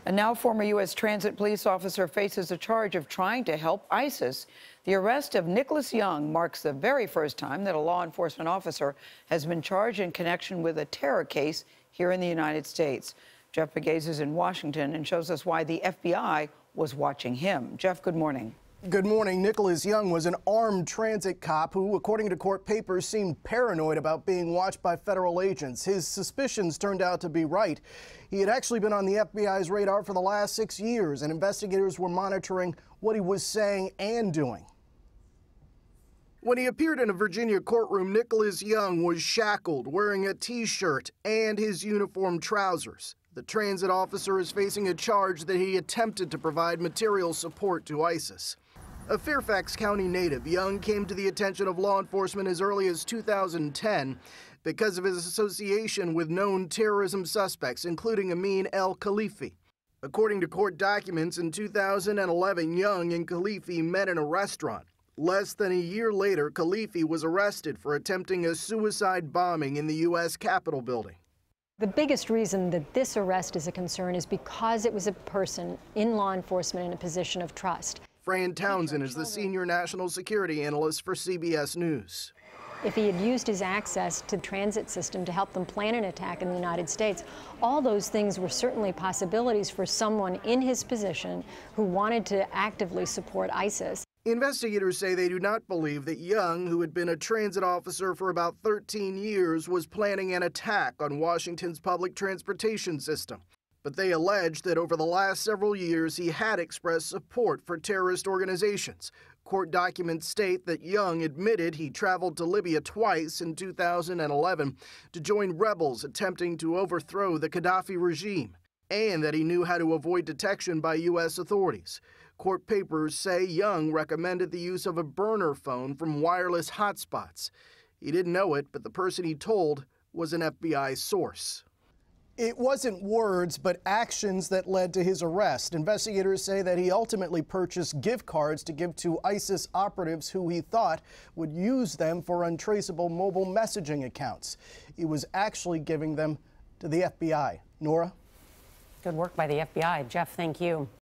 A now former U.S. Transit police officer faces a charge of trying to help ISIS. The arrest of Nicholas Young marks the very first time that a law enforcement officer has been charged in connection with a terror case here in the United States. Jeff Pegues is in Washington and shows us why the FBI was watching him. Jeff, good morning. Good morning. Nicholas Young was an armed transit cop who, according to court papers, seemed paranoid about being watched by federal agents. His suspicions turned out to be right. He had actually been on the FBI's radar for the last 6 years, and investigators were monitoring what he was saying and doing. When he appeared in a Virginia courtroom, Nicholas Young was shackled, wearing a T-shirt and his uniform trousers. The transit officer is facing a charge that he attempted to provide material support to ISIS. A Fairfax County native, Young came to the attention of law enforcement as early as 2010 because of his association with known terrorism suspects, including Amin el-Khalifi. According to court documents, in 2011, Young and Khalifi met in a restaurant. Less than a year later, Khalifi was arrested for attempting a suicide bombing in the U.S. Capitol building. The biggest reason that this arrest is a concern is because it was a person in law enforcement in a position of trust. Fran Townsend is the senior national security analyst for CBS News. If he had used his access to the transit system to help them plan an attack in the United States, all those things were certainly possibilities for someone in his position who wanted to actively support ISIS. Investigators say they do not believe that Young, who had been a transit officer for about 13 years, was planning an attack on Washington's public transportation system. But they allege that over the last several years, he had expressed support for terrorist organizations. Court documents state that Young admitted he traveled to Libya twice in 2011 to join rebels attempting to overthrow the Gaddafi regime, and that he knew how to avoid detection by U.S. authorities. Court papers say Young recommended the use of a burner phone from wireless hotspots. He didn't know it, but the person he told was an FBI source. It wasn't words, but actions that led to his arrest. Investigators say that he ultimately purchased gift cards to give to ISIS operatives who he thought would use them for untraceable mobile messaging accounts. He was actually giving them to the FBI. Nora? Good work by the FBI. Jeff, thank you.